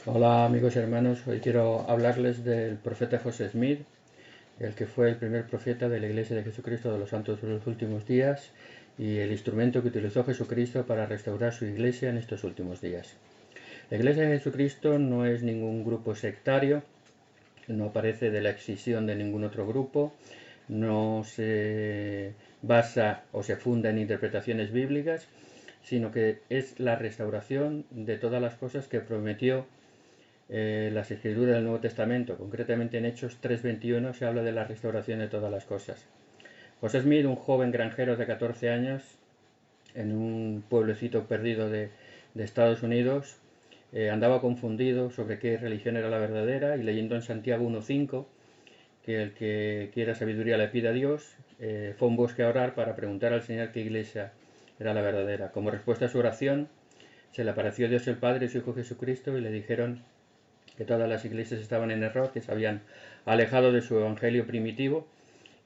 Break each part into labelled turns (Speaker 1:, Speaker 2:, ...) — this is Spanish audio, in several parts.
Speaker 1: Hola amigos y hermanos, hoy quiero hablarles del profeta José Smith, el que fue el primer profeta de la Iglesia de Jesucristo de los Santos de los Últimos Días y el instrumento que utilizó Jesucristo para restaurar su Iglesia en estos últimos días. La Iglesia de Jesucristo no es ningún grupo sectario, no aparece de la escisión de ningún otro grupo, no se basa o se funda en interpretaciones bíblicas, sino que es la restauración de todas las cosas que prometió las escrituras del Nuevo Testamento. Concretamente en Hechos 3:21 se habla de la restauración de todas las cosas. José Smith, un joven granjero de 14 años en un pueblecito perdido de Estados Unidos, andaba confundido sobre qué religión era la verdadera, y leyendo en Santiago 1:5 que el que quiera sabiduría le pida a Dios, fue a un bosque a orar para preguntar al Señor qué iglesia era la verdadera. Como respuesta a su oración, se le apareció Dios el Padre y su Hijo Jesucristo y le dijeron que todas las iglesias estaban en error, que se habían alejado de su evangelio primitivo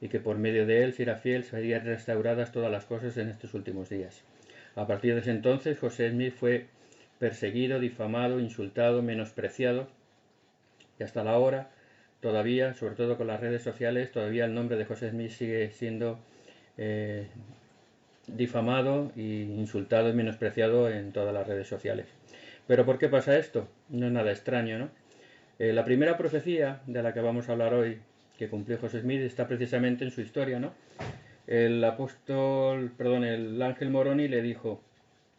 Speaker 1: y que por medio de él, si era fiel, serían restauradas todas las cosas en estos últimos días. A partir de ese entonces, José Smith fue perseguido, difamado, insultado, menospreciado, y hasta la hora, todavía, sobre todo con las redes sociales, todavía el nombre de José Smith sigue siendo eh, difamado, y insultado y menospreciado en todas las redes sociales. ¿Pero por qué pasa esto? No es nada extraño, ¿no? La primera profecía de la que vamos a hablar hoy, que cumplió José Smith, está precisamente en su historia, ¿no? El ángel Moroni le dijo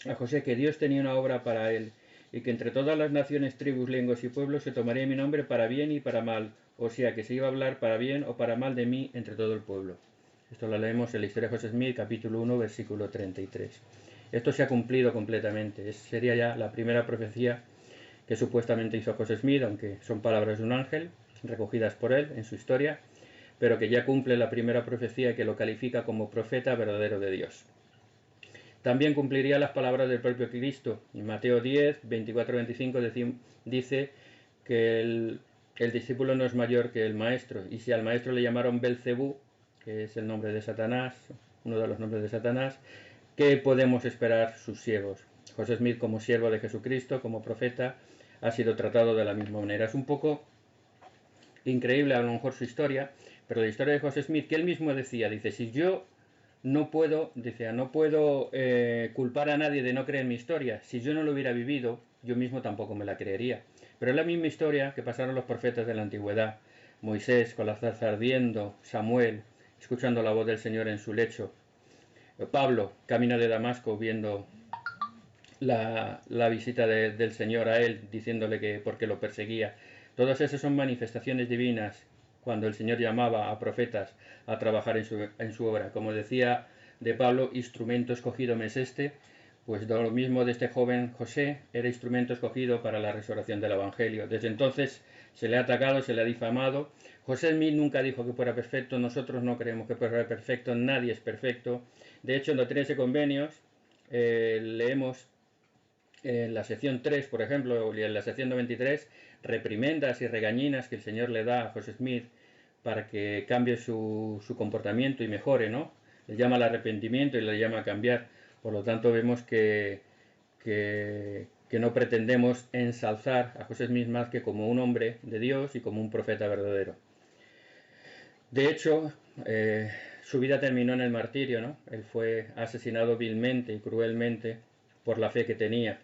Speaker 1: a José que Dios tenía una obra para él y que entre todas las naciones, tribus, lenguas y pueblos se tomaría mi nombre para bien y para mal, o sea que se iba a hablar para bien o para mal de mí entre todo el pueblo. Esto lo leemos en la historia de José Smith, capítulo 1, versículo 33. Esto se ha cumplido completamente. Sería ya la primera profecía que supuestamente hizo José Smith, aunque son palabras de un ángel, recogidas por él en su historia, pero que ya cumple la primera profecía que lo califica como profeta verdadero de Dios. También cumpliría las palabras del propio Cristo. En Mateo 10, 24-25 dice que el discípulo no es mayor que el maestro, y si al maestro le llamaron Belcebú, que es el nombre de Satanás, uno de los nombres de Satanás, ¿qué podemos esperar sus siervos? José Smith, como siervo de Jesucristo, como profeta, ha sido tratado de la misma manera. Es un poco increíble a lo mejor su historia, pero la historia de José Smith, que él mismo decía, dice, si yo no puedo culpar a nadie de no creer mi historia, si yo no lo hubiera vivido, yo mismo tampoco me la creería. Pero es la misma historia que pasaron los profetas de la antigüedad, Moisés con la zarza ardiendo, Samuel escuchando la voz del Señor en su lecho, Pablo camino de Damasco viendo la visita del Señor a él, diciéndole que porque lo perseguía. Todas esas son manifestaciones divinas cuando el Señor llamaba a profetas a trabajar en su obra. Como decía de Pablo, instrumento escogido me es este, pues lo mismo de este joven José, era instrumento escogido para la restauración del Evangelio. Desde entonces se le ha atacado, se le ha difamado. José Smith nunca dijo que fuera perfecto, nosotros no creemos que fuera perfecto, nadie es perfecto. De hecho, en los 13 convenios leemos en la sección 3, por ejemplo, y en la sección 93, reprimendas y regañinas que el Señor le da a José Smith para que cambie su comportamiento y mejore, ¿no? Le llama al arrepentimiento y le llama a cambiar. Por lo tanto, vemos que no pretendemos ensalzar a José Smith más que como un hombre de Dios y como un profeta verdadero. De hecho, su vida terminó en el martirio, ¿no? Él fue asesinado vilmente y cruelmente por la fe que tenía.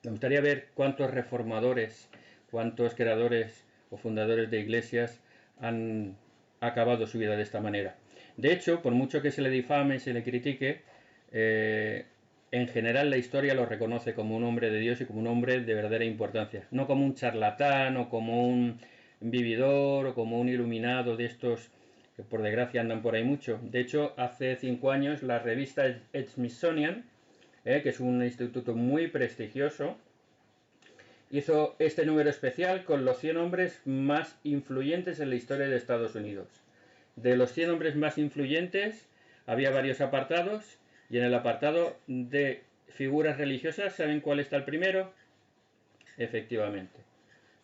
Speaker 1: Me gustaría ver cuántos reformadores, cuántos creadores o fundadores de iglesias han acabado su vida de esta manera. De hecho, por mucho que se le difame y se le critique, en general la historia lo reconoce como un hombre de Dios y como un hombre de verdadera importancia. No como un charlatán o como un vividor o como un iluminado de estos que por desgracia andan por ahí mucho. De hecho, hace 5 años la revista Smithsonian, que es un instituto muy prestigioso, hizo este número especial con los 100 hombres más influyentes en la historia de Estados Unidos. De los 100 hombres más influyentes había varios apartados, y en el apartado de figuras religiosas, ¿saben cuál está el primero? Efectivamente,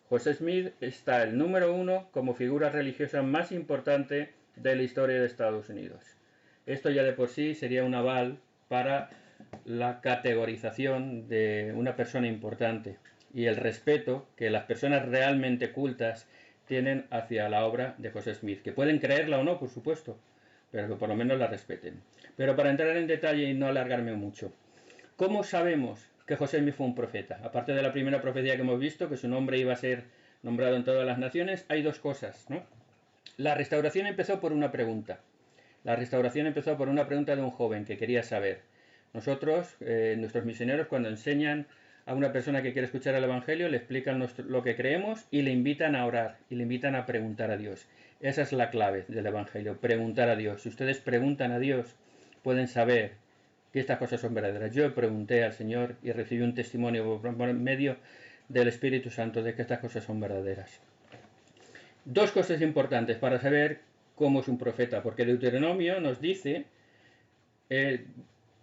Speaker 1: José Smith está el número 1 como figura religiosa más importante de la historia de Estados Unidos. Esto ya de por sí sería un aval para la categorización de una persona importante. y el respeto que las personas realmente cultas tienen hacia la obra de José Smith, que pueden creerla o no, por supuesto, pero que por lo menos la respeten. Pero para entrar en detalle y no alargarme mucho, ¿cómo sabemos que José Smith fue un profeta? Aparte de la primera profecía que hemos visto, que su nombre iba a ser nombrado en todas las naciones, hay dos cosas, ¿no? La restauración empezó por una pregunta. La restauración empezó por una pregunta de un joven que quería saber. Nosotros, nuestros misioneros, cuando enseñan a una persona que quiere escuchar el Evangelio, le explican lo que creemos y le invitan a orar y le invitan a preguntar a Dios. Esa es la clave del Evangelio, preguntar a Dios. Si ustedes preguntan a Dios, pueden saber que estas cosas son verdaderas. Yo pregunté al Señor y recibí un testimonio por medio del Espíritu Santo de que estas cosas son verdaderas. Dos cosas importantes para saber cómo es un profeta, porque Deuteronomio nos dice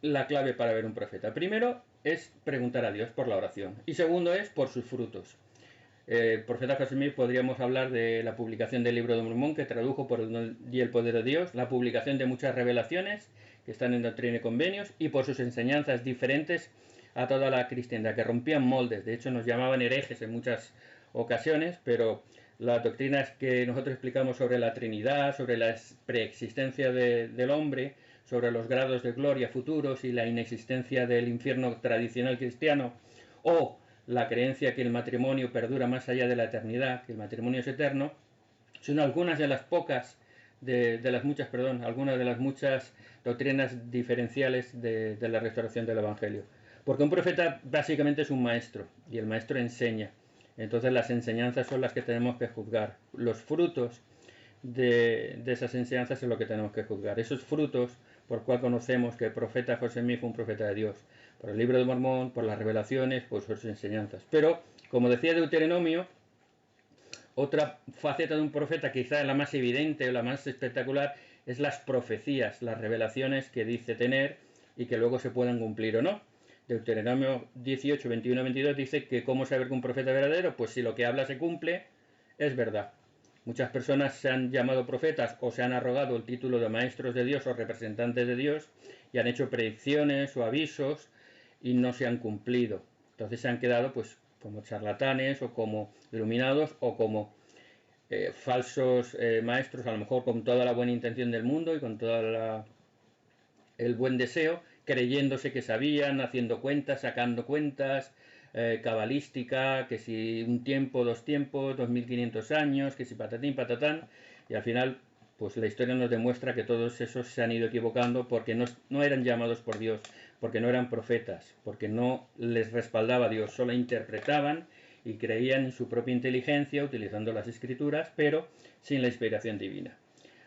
Speaker 1: la clave para ver un profeta. Primero es preguntar a Dios por la oración y segundo es por sus frutos. El profeta José Smith podríamos hablar de la publicación del libro de Mormón, que tradujo por el y el poder de Dios, la publicación de muchas revelaciones que están en Doctrina y Convenios y por sus enseñanzas diferentes a toda la cristiandad, que rompían moldes. De hecho nos llamaban herejes en muchas ocasiones, pero las doctrinas que nosotros explicamos sobre la Trinidad, sobre la preexistencia del hombre, sobre los grados de gloria futuros y la inexistencia del infierno tradicional cristiano, o la creencia que el matrimonio perdura más allá de la eternidad, que el matrimonio es eterno, son algunas de las algunas de las muchas doctrinas diferenciales de la restauración del Evangelio. Porque un profeta básicamente es un maestro, y el maestro enseña. Entonces las enseñanzas son las que tenemos que juzgar. Los frutos de esas enseñanzas es lo que tenemos que juzgar. Esos frutos por cual conocemos que el profeta José Smith fue un profeta de Dios. Por el libro de Mormón, por las revelaciones, por sus enseñanzas. Pero, como decía Deuteronomio, otra faceta de un profeta, quizá la más evidente o la más espectacular, es las profecías, las revelaciones que dice tener y que luego se puedan cumplir o no. Deuteronomio 18, 21, 22 dice que cómo saber que un profeta es verdadero, pues si lo que habla se cumple, es verdad. Muchas personas se han llamado profetas o se han arrogado el título de maestros de Dios o representantes de Dios y han hecho predicciones o avisos y no se han cumplido. Entonces se han quedado pues como charlatanes o como iluminados o como falsos maestros, a lo mejor con toda la buena intención del mundo y con todo el buen deseo, creyéndose que sabían, haciendo cuentas, sacando cuentas, cabalística, que si un tiempo, dos tiempos, 2500 años, que si patatín, patatán, y al final pues la historia nos demuestra que todos esos se han ido equivocando porque no eran llamados por Dios, porque no eran profetas, porque no les respaldaba Dios, solo interpretaban y creían en su propia inteligencia utilizando las escrituras, pero sin la inspiración divina.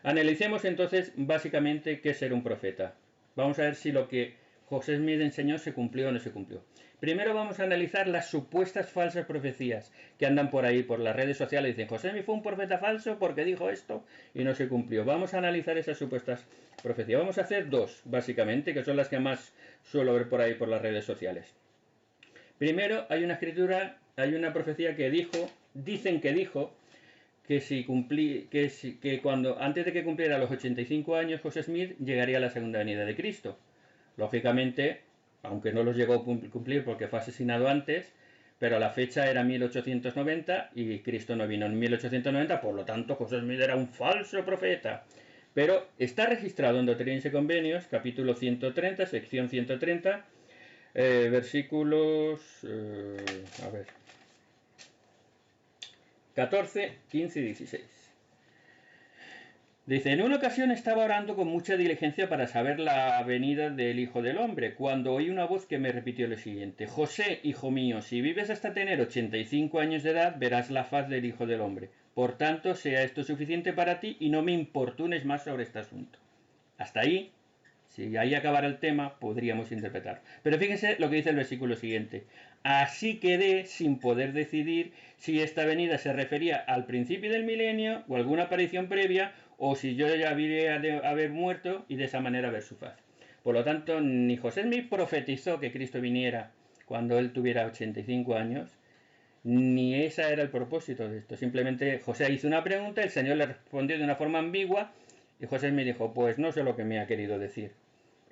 Speaker 1: Analicemos entonces básicamente qué es ser un profeta. Vamos a ver si lo que José Smith enseñó se cumplió o no se cumplió. Primero vamos a analizar las supuestas falsas profecías que andan por ahí, por las redes sociales. Dicen, José Smith fue un profeta falso porque dijo esto y no se cumplió. Vamos a analizar esas supuestas profecías. Vamos a hacer dos, básicamente, que son las que más suelo ver por ahí por las redes sociales. Primero, hay una escritura, hay una profecía que dicen que dijo, que cuando antes de que cumpliera los 85 años José Smith llegaría a la segunda venida de Cristo. Lógicamente, aunque no los llegó a cumplir porque fue asesinado antes, pero la fecha era 1890 y Cristo no vino en 1890, por lo tanto José Smith era un falso profeta. Pero está registrado en Doctrinas y Convenios, capítulo 130, sección 130, versículos, 14, 15 y 16. Dice, en una ocasión estaba orando con mucha diligencia para saber la venida del Hijo del Hombre, cuando oí una voz que me repitió lo siguiente, José, hijo mío, si vives hasta tener 85 años de edad, verás la faz del Hijo del Hombre. Por tanto, sea esto suficiente para ti y no me importunes más sobre este asunto. Hasta ahí, si ahí acabara el tema, podríamos interpretar. Pero fíjense lo que dice el versículo siguiente. Así quedé sin poder decidir si esta venida se refería al principio del milenio o alguna aparición previa, o si yo ya habría de haber muerto y de esa manera ver su faz. Por lo tanto, ni José Smith profetizó que Cristo viniera cuando él tuviera 85 años, ni ese era el propósito de esto. Simplemente José hizo una pregunta, el Señor le respondió de una forma ambigua y José Smith dijo, pues no sé lo que me ha querido decir.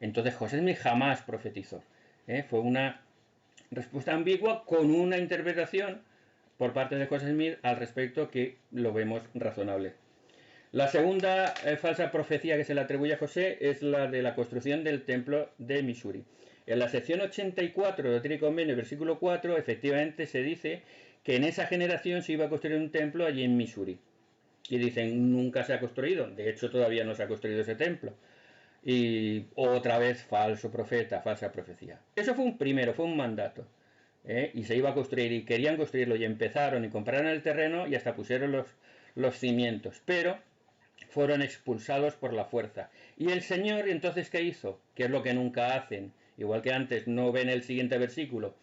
Speaker 1: Entonces José Smith jamás profetizó. Fue una respuesta ambigua con una interpretación por parte de José Smith al respecto que lo vemos razonable. La segunda falsa profecía que se le atribuye a José es la de la construcción del templo de Missouri. En la sección 84 de Doctrina y Convenio, versículo 4, efectivamente se dice que en esa generación se iba a construir un templo allí en Missouri. Y dicen, nunca se ha construido. De hecho, todavía no se ha construido ese templo. Y otra vez, falso profeta, falsa profecía. Eso fue un mandato. Y se iba a construir, y querían construirlo, y empezaron, y compraron el terreno, y hasta pusieron los cimientos. Pero fueron expulsados por la fuerza. Y el Señor, entonces, ¿qué hizo? Que es lo que nunca hacen. Igual que antes, no ven el siguiente versículo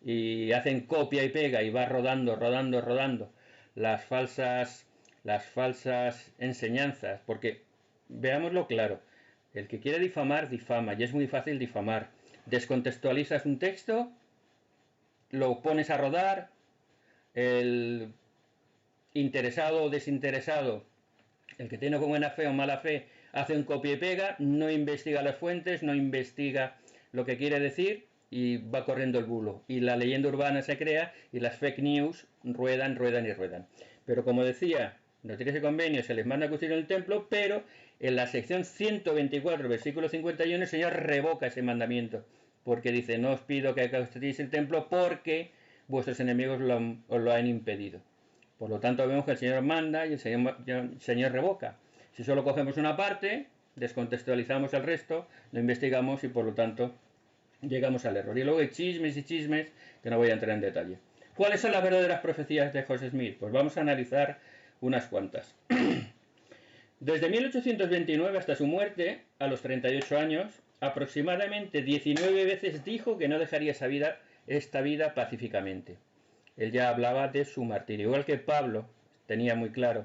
Speaker 1: y hacen copia y pega y va rodando las falsas enseñanzas. Porque, veámoslo claro, el que quiere difamar, difama, y es muy fácil difamar. Descontextualizas un texto, lo pones a rodar, el interesado o desinteresado, el que tiene buena fe o mala fe, hace un copia y pega, no investiga las fuentes, no investiga lo que quiere decir y va corriendo el bulo. Y la leyenda urbana se crea y las fake news ruedan. Pero como decía, Noticias y Convenios se les manda a construir el templo, pero en la sección 124, versículo 51, el Señor revoca ese mandamiento. Porque dice, no os pido que construyáis el templo porque vuestros enemigos os lo han impedido. Por lo tanto, vemos que el Señor manda y el Señor revoca. Si solo cogemos una parte, descontextualizamos el resto, lo investigamos y por lo tanto llegamos al error. Y luego hay chismes y chismes que no voy a entrar en detalle. ¿Cuáles son las verdaderas profecías de José Smith? Pues vamos a analizar unas cuantas. Desde 1829 hasta su muerte, a los 38 años, aproximadamente 19 veces dijo que no dejaría esta vida pacíficamente. Él ya hablaba de su martirio. Igual que Pablo tenía muy claro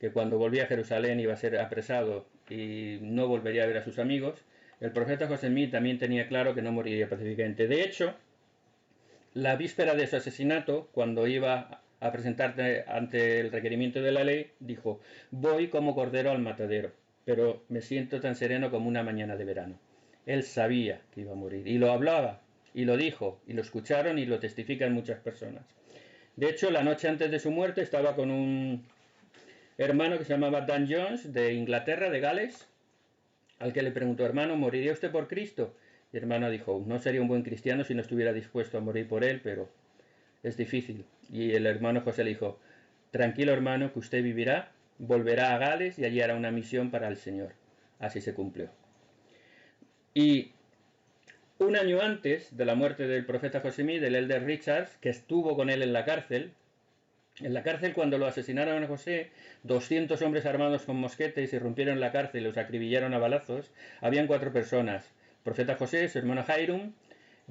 Speaker 1: que cuando volvía a Jerusalén iba a ser apresado y no volvería a ver a sus amigos, el profeta José Smith también tenía claro que no moriría pacíficamente. De hecho, la víspera de su asesinato, cuando iba a presentarse ante el requerimiento de la ley, dijo, voy como cordero al matadero, pero me siento tan sereno como una mañana de verano. Él sabía que iba a morir y lo hablaba. Y lo dijo, y lo escucharon y lo testifican muchas personas. De hecho, la noche antes de su muerte estaba con un hermano que se llamaba Dan Jones, de Inglaterra, de Gales, al que le preguntó, hermano, ¿moriría usted por Cristo? Y el hermano dijo, no sería un buen cristiano si no estuviera dispuesto a morir por él, pero es difícil. Y el hermano José le dijo, tranquilo hermano, que usted vivirá, volverá a Gales y allí hará una misión para el Señor. Así se cumplió. Y un año antes de la muerte del profeta José Smith, el elder Richards, que estuvo con él en la cárcel cuando lo asesinaron a José, 200 hombres armados con mosquetes irrumpieron en la cárcel y los acribillaron a balazos. Habían 4 personas, el profeta José, su hermano Hiram,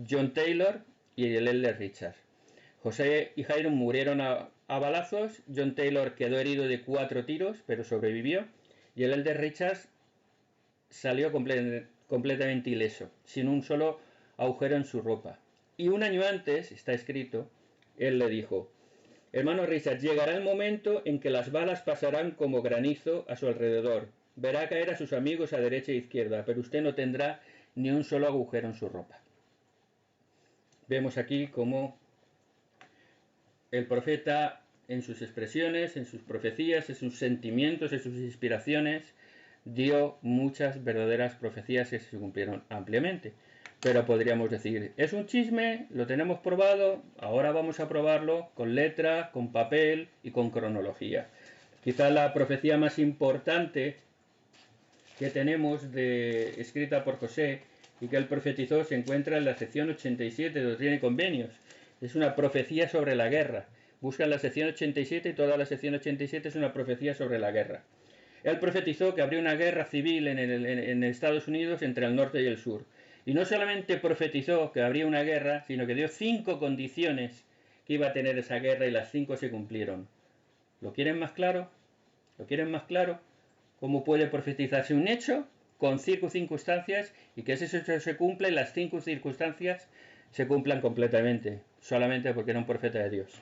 Speaker 1: John Taylor y el elder Richards. José y Hiram murieron a balazos, John Taylor quedó herido de 4 tiros, pero sobrevivió, y el elder Richards salió completamente ileso, sin un solo agujero en su ropa. Y un año antes, está escrito, él le dijo, hermano Richard, llegará el momento en que las balas pasarán como granizo a su alrededor. Verá caer a sus amigos a derecha e izquierda, pero usted no tendrá ni un solo agujero en su ropa. Vemos aquí cómo el profeta, en sus expresiones, en sus profecías, en sus sentimientos, en sus inspiraciones, dio muchas verdaderas profecías que se cumplieron ampliamente. Pero podríamos decir, es un chisme, lo tenemos probado, ahora vamos a probarlo con letra, con papel y con cronología. Quizá la profecía más importante que tenemos escrita por José y que él profetizó se encuentra en la sección 87 de Doctrina y Convenios. Es una profecía sobre la guerra. Buscan la sección 87 y toda la sección 87 es una profecía sobre la guerra. Él profetizó que habría una guerra civil en Estados Unidos entre el norte y el sur. Y no solamente profetizó que habría una guerra, sino que dio 5 condiciones que iba a tener esa guerra y las 5 se cumplieron. ¿Lo quieren más claro? ¿Lo quieren más claro? ¿Cómo puede profetizarse un hecho con 5 circunstancias y que ese hecho se cumpla y las 5 circunstancias se cumplan completamente, solamente porque era un profeta de Dios?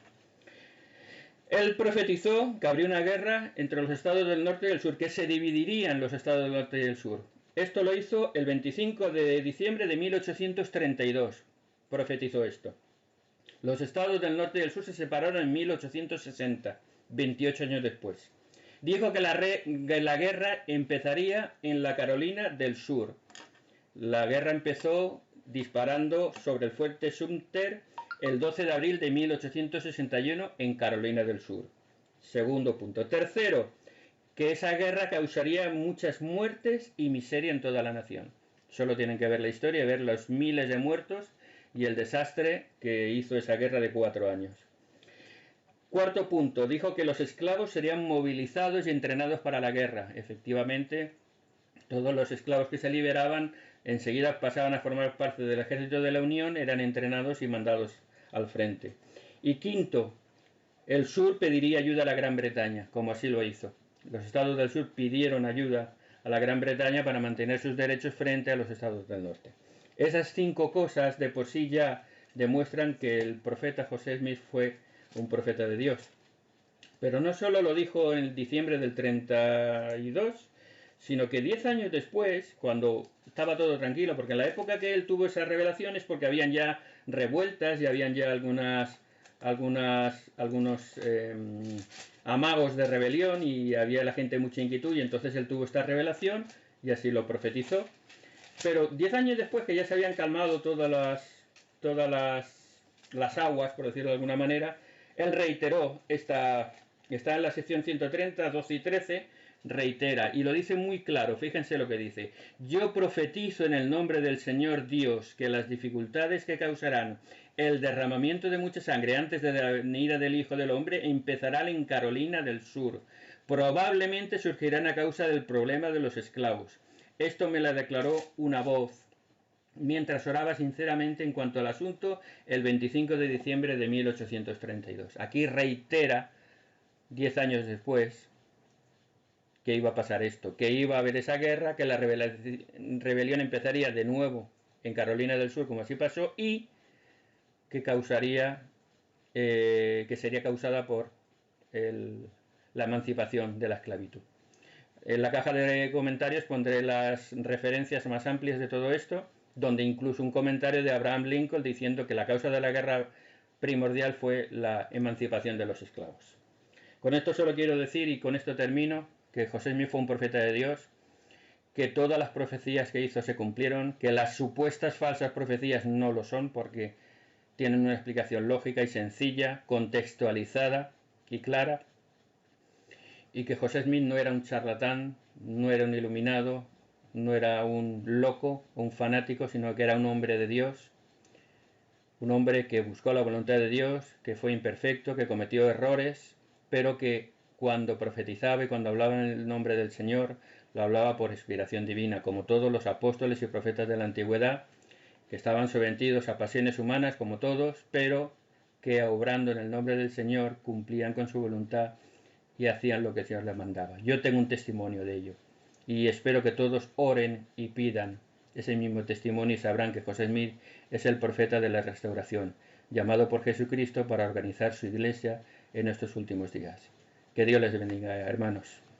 Speaker 1: Él profetizó que habría una guerra entre los estados del norte y del sur, que se dividirían los estados del norte y del sur. Esto lo hizo el 25 de diciembre de 1832. Profetizó esto. Los estados del norte y del sur se separaron en 1860, 28 años después. Dijo que la guerra empezaría en la Carolina del Sur. La guerra empezó disparando sobre el fuerte Sumter el 12 de abril de 1861 en Carolina del Sur. Segundo punto. Tercero, que esa guerra causaría muchas muertes y miseria en toda la nación. Solo tienen que ver la historia y ver los miles de muertos y el desastre que hizo esa guerra de 4 años. Cuarto punto, dijo que los esclavos serían movilizados y entrenados para la guerra. Efectivamente, todos los esclavos que se liberaban enseguida pasaban a formar parte del ejército de la Unión, eran entrenados y mandados al frente. Y quinto, el sur pediría ayuda a la Gran Bretaña, como así lo hizo. Los estados del sur pidieron ayuda a la Gran Bretaña para mantener sus derechos frente a los estados del norte. Esas 5 cosas de por sí ya demuestran que el profeta José Smith fue un profeta de Dios. Pero no solo lo dijo en diciembre del 32, sino que 10 años después, cuando estaba todo tranquilo, porque en la época que él tuvo esas revelaciones, porque habían ya revueltas y habían ya algunos amagos de rebelión y había la gente mucha inquietud, y entonces él tuvo esta revelación y así lo profetizó. Pero 10 años después, que ya se habían calmado todas las aguas, por decirlo de alguna manera, él reiteró está en la sección 130, 12 y 13, reitera, y lo dice muy claro, fíjense lo que dice: yo profetizo en el nombre del Señor Dios que las dificultades que causarán el derramamiento de mucha sangre antes de la venida del Hijo del Hombre empezarán en Carolina del Sur. Probablemente surgirán a causa del problema de los esclavos. Esto me lo declaró una voz mientras oraba sinceramente en cuanto al asunto el 25 de diciembre de 1832. Aquí reitera, 10 años después, que iba a pasar esto, que iba a haber esa guerra, que la rebelión empezaría de nuevo en Carolina del Sur, como así pasó, y que causaría, que sería causada por la emancipación de la esclavitud. En la caja de comentarios pondré las referencias más amplias de todo esto, donde incluso un comentario de Abraham Lincoln diciendo que la causa de la guerra primordial fue la emancipación de los esclavos. Con esto solo quiero decir, y con esto termino, que José Smith fue un profeta de Dios, que todas las profecías que hizo se cumplieron, que las supuestas falsas profecías no lo son, porque tienen una explicación lógica y sencilla, contextualizada y clara, y que José Smith no era un charlatán, no era un iluminado, no era un loco o un fanático, sino que era un hombre de Dios, un hombre que buscó la voluntad de Dios, que fue imperfecto, que cometió errores, pero que cuando profetizaba y cuando hablaba en el nombre del Señor, lo hablaba por inspiración divina, como todos los apóstoles y profetas de la antigüedad, que estaban sometidos a pasiones humanas como todos, pero que obrando en el nombre del Señor cumplían con su voluntad y hacían lo que el Señor les mandaba. Yo tengo un testimonio de ello y espero que todos oren y pidan ese mismo testimonio y sabrán que José Smith es el profeta de la restauración, llamado por Jesucristo para organizar su iglesia en estos últimos días. Que Dios les bendiga, hermanos.